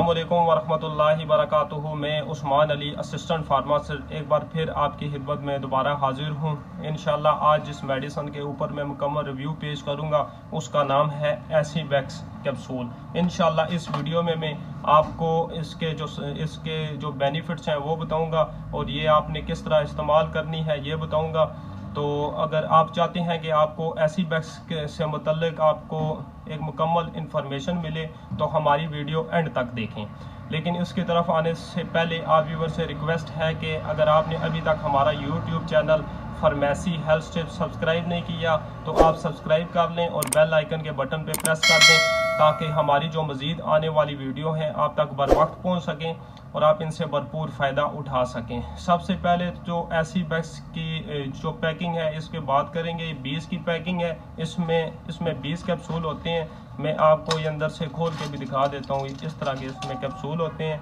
अस्सलामुअलैकुम वरहमतुल्लाहि वबरकातुहू। मैं उस्मान अली असिस्टेंट फार्मासिस्ट एक बार फिर आपकी खिदमत में दोबारा हाजिर हूँ। इंशाल्लाह आज जिस मेडिसन के ऊपर मैं मुकम्मल रिव्यू पेश करूँगा उसका नाम है एसीबैक्स कैप्सूल। इंशाल्लाह इस वीडियो में मैं आपको इसके जो बेनिफिट्स हैं वो बताऊँगा और ये आपने किस तरह इस्तेमाल करनी है ये बताऊँगा। तो अगर आप चाहते हैं कि आपको एसीबैक्स से मुतल्लिक आपको एक मुकम्मल इंफॉर्मेशन मिले तो हमारी वीडियो एंड तक देखें। लेकिन इसकी तरफ आने से पहले आप व्यूअर से रिक्वेस्ट है कि अगर आपने अभी तक हमारा YouTube channel pharmacy health tips subscribe नहीं किया तो आप सब्सक्राइब कर लें और बेल आइकन के बटन पे प्रेस कर दें ताकि हमारी जो मज़ीद आने वाली वीडियो हैं आप तक बर वक्त पहुँच सकें और आप इनसे भरपूर फ़ायदा उठा सकें। सबसे पहले जो एसीबैक्स की जो पैकिंग है इसके बात करेंगे। 20 की पैकिंग है, इसमें 20 कैप्सूल होते हैं। मैं आपको ये अंदर से खोल के भी दिखा देता हूँ। इस तरह के इसमें कैप्सूल होते हैं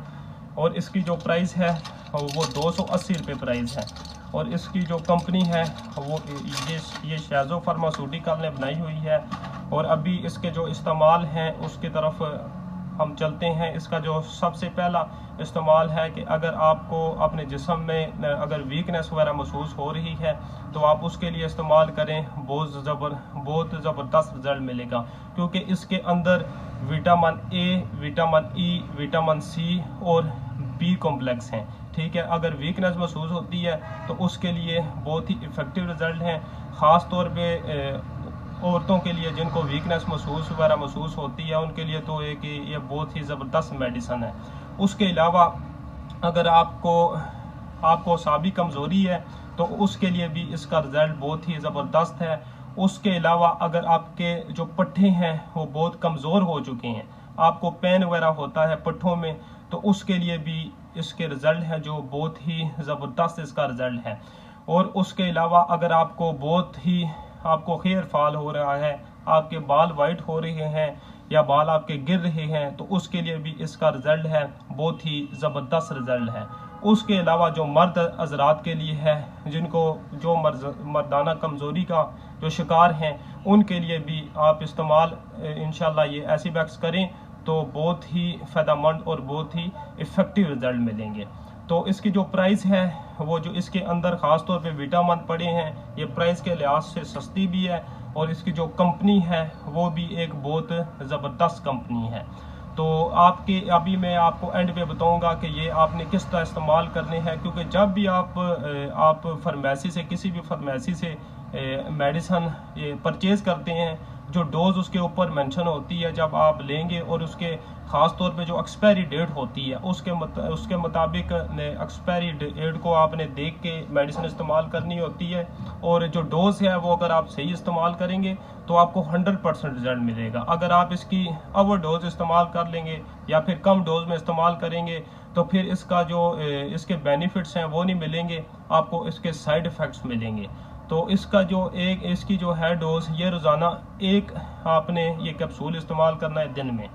और इसकी जो प्राइस है वो 280 रुपये प्राइस है। और इसकी जो कंपनी है वो ये शैज़ो फार्मास्यूटिकल ने बनाई हुई है। और अभी इसके जो इस्तेमाल हैं उसकी तरफ हम चलते हैं। इसका जो सबसे पहला इस्तेमाल है कि अगर आपको अपने जिस्म में अगर वीकनेस वगैरह महसूस हो रही है तो आप उसके लिए इस्तेमाल करें। बहुत ज़बरदस्त रिजल्ट मिलेगा क्योंकि इसके अंदर vitamin A, vitamin E, vitamin C और बी कॉम्प्लेक्स हैं। ठीक है, अगर वीकनेस महसूस होती है तो उसके लिए बहुत ही इफ़ेक्टिव रिजल्ट हैं। ख़ास तौर पे औरतों के लिए जिनको वीकनेस महसूस होती है उनके लिए तो ये बहुत ही ज़बरदस्त मेडिसन है। उसके अलावा अगर आपको साबी कमज़ोरी है तो उसके लिए भी इसका रिज़ल्ट बहुत ही ज़बरदस्त है। उसके अलावा अगर आपके जो पट्ठे हैं वो बहुत कमज़ोर हो चुके हैं, आपको पेन वगैरह होता है पट्ठों में, तो उसके लिए भी इसके रिज़ल्ट हैं जो बहुत ही ज़बरदस्त इसका रिज़ल्ट है। और उसके अलावा अगर आपको हेयर फॉल हो रहा है, आपके बाल वाइट हो रहे हैं या बाल आपके गिर रहे हैं तो उसके लिए भी इसका रिज़ल्ट है बहुत ही ज़बरदस्त रिज़ल्ट है। उसके अलावा जो मर्द हज़रात के लिए है जिनको जो मर्दाना कमज़ोरी का जो शिकार हैं उनके लिए भी आप इस्तेमाल इंशाल्लाह ये एसीबैक्स करें तो बहुत ही फ़ायदेमंद और बहुत ही इफ़ेक्टिव रिज़ल्ट मिलेंगे। तो इसकी जो प्राइस है वो जो इसके अंदर ख़ास तौर पे विटामिन पड़े हैं ये प्राइस के लिहाज से सस्ती भी है और इसकी जो कंपनी है वो भी एक बहुत ज़बरदस्त कंपनी है। तो अभी मैं आपको एंड पे बताऊंगा कि ये आपने किस तरह इस्तेमाल करने हैं, क्योंकि जब भी आप फार्मेसी से किसी भी फार्मेसी से मेडिसन ये परचेज़ करते हैं जो डोज उसके ऊपर मेंशन होती है जब आप लेंगे और उसके ख़ास तौर पे जो एक्सपायरी डेट होती है उसके मुताबिक एक्सपायरी डेट को आपने देख के मेडिसिन इस्तेमाल करनी होती है। और जो डोज है वो अगर आप सही इस्तेमाल करेंगे तो आपको 100% रिजल्ट मिलेगा। अगर आप इसकी ओवर डोज इस्तेमाल कर लेंगे या फिर कम डोज में इस्तेमाल करेंगे तो फिर इसके बेनिफिट्स हैं वो नहीं मिलेंगे, आपको इसके साइड इफ़ेक्ट्स मिलेंगे। तो इसकी जो है डोज ये रोज़ाना आपने ये कैप्सूल इस्तेमाल करना है दिन में।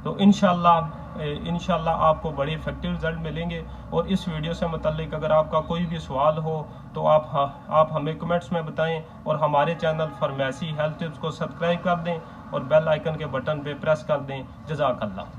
तो इंशाल्लाह आपको बड़े इफेक्टिव रिजल्ट मिलेंगे। और इस वीडियो से मुतल्लिक अगर आपका कोई भी सवाल हो तो आप हमें कमेंट्स में बताएं और हमारे चैनल फार्मेसी हेल्थ टिप्स को सब्सक्राइब कर दें और बेल आइकन के बटन पे प्रेस कर दें। जज़ाकल्लाह।